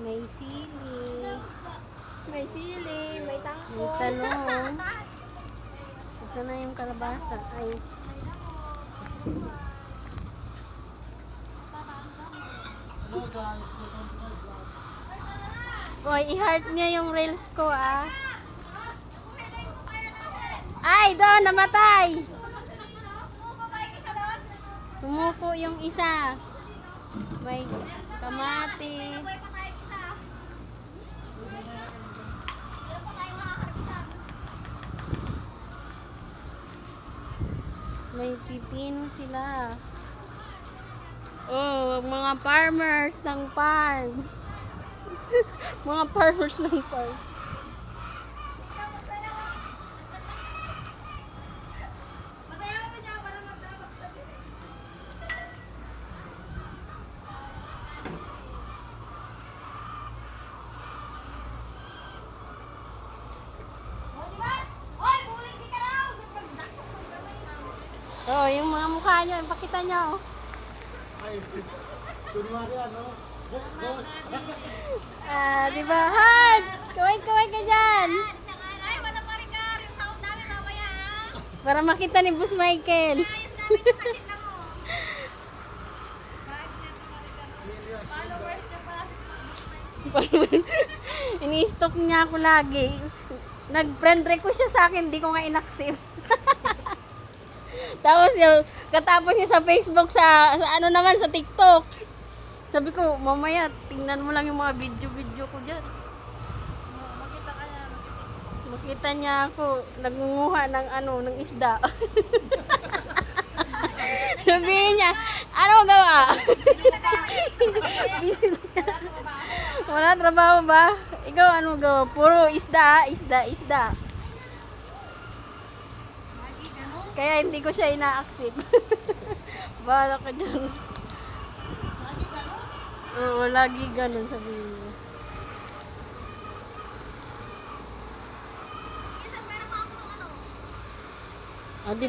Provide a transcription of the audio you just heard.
May sili. May sili, may May tangko. talong. Ito na yung kalabasa. Ay. Boy, i-heart niya yung reels ko ah. Ay, doon, namatay. Tumuko yung isa. May kamati. May pipino sila. Oh, mga farmers ng farm. Mga farmers ng farm. Oh, yung mga mukha nyo, ipakita nyo. Ay, kunwari ano? Boss. Di ba? Han! Kaway-kaway ka dyan. Ay, wala pa rin ka. Yung sound namin mamaya ha. Para makita ni Boss Michael. Ayos namin yung pakita mo. Followers ka pala. Ini-stop niya ako lagi. Nag-friend request siya sa akin, di ko nga in-accept. Tapos yung katapos niya sa Facebook, sa ano naman, sa TikTok. Sabi ko, mamaya, tingnan mo lang yung mga video-video ko dyan. Makita ka na. Makita niya ako, nagunguha ng ano, ng isda. Sabihin niya, ano gawa? Wala trabaho ba? Ikaw ano gawa? Puro isda, isda. Kaya hindi ko siya ina-accept. Bahala ka dyan. Oo, lagi ganun sabihin niya. Isa meron pa ako ng ano. Ah, di